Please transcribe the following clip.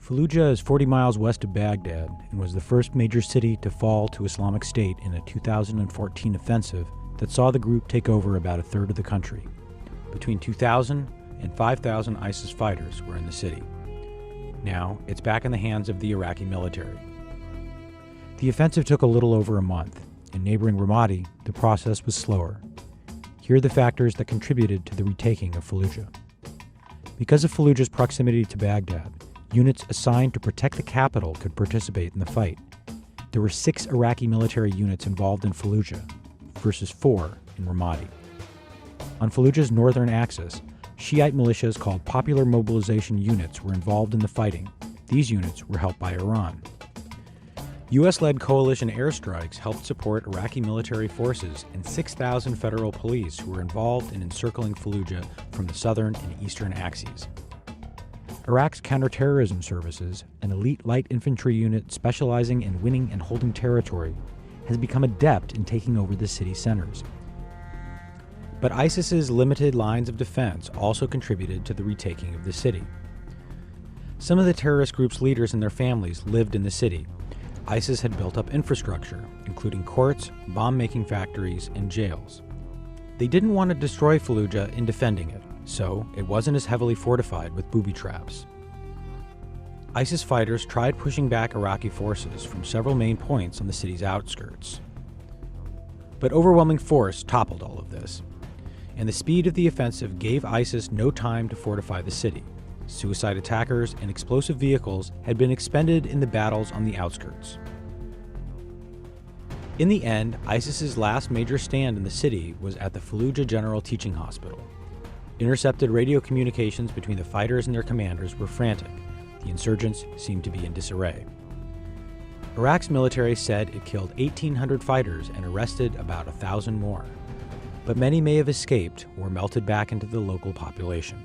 Fallujah is 40 miles west of Baghdad and was the first major city to fall to Islamic State in a 2014 offensive that saw the group take over about a third of the country. Between 2,000 and 5,000 ISIS fighters were in the city. Now, it's back in the hands of the Iraqi military. The offensive took a little over a month. In neighboring Ramadi, the process was slower. Here are the factors that contributed to the retaking of Fallujah. Because of Fallujah's proximity to Baghdad, units assigned to protect the capital could participate in the fight. There were 6 Iraqi military units involved in Fallujah versus 4 in Ramadi. On Fallujah's northern axis, Shiite militias called Popular Mobilization Units were involved in the fighting. These units were helped by Iran. U.S.-led coalition airstrikes helped support Iraqi military forces and 6,000 federal police who were involved in encircling Fallujah from the southern and eastern axes. Iraq's counterterrorism services, an elite light infantry unit specializing in winning and holding territory, has become adept in taking over the city centers. But ISIS's limited lines of defense also contributed to the retaking of the city. Some of the terrorist group's leaders and their families lived in the city. ISIS had built up infrastructure, including courts, bomb-making factories, and jails. They didn't want to destroy Fallujah in defending it, so it wasn't as heavily fortified with booby traps. ISIS fighters tried pushing back Iraqi forces from several main points on the city's outskirts. But overwhelming force toppled all of this, and the speed of the offensive gave ISIS no time to fortify the city. Suicide attackers and explosive vehicles had been expended in the battles on the outskirts. In the end, ISIS's last major stand in the city was at the Fallujah General Teaching Hospital. Intercepted radio communications between the fighters and their commanders were frantic. The insurgents seemed to be in disarray. Iraq's military said it killed 1,800 fighters and arrested about 1,000 more. But many may have escaped or melted back into the local population.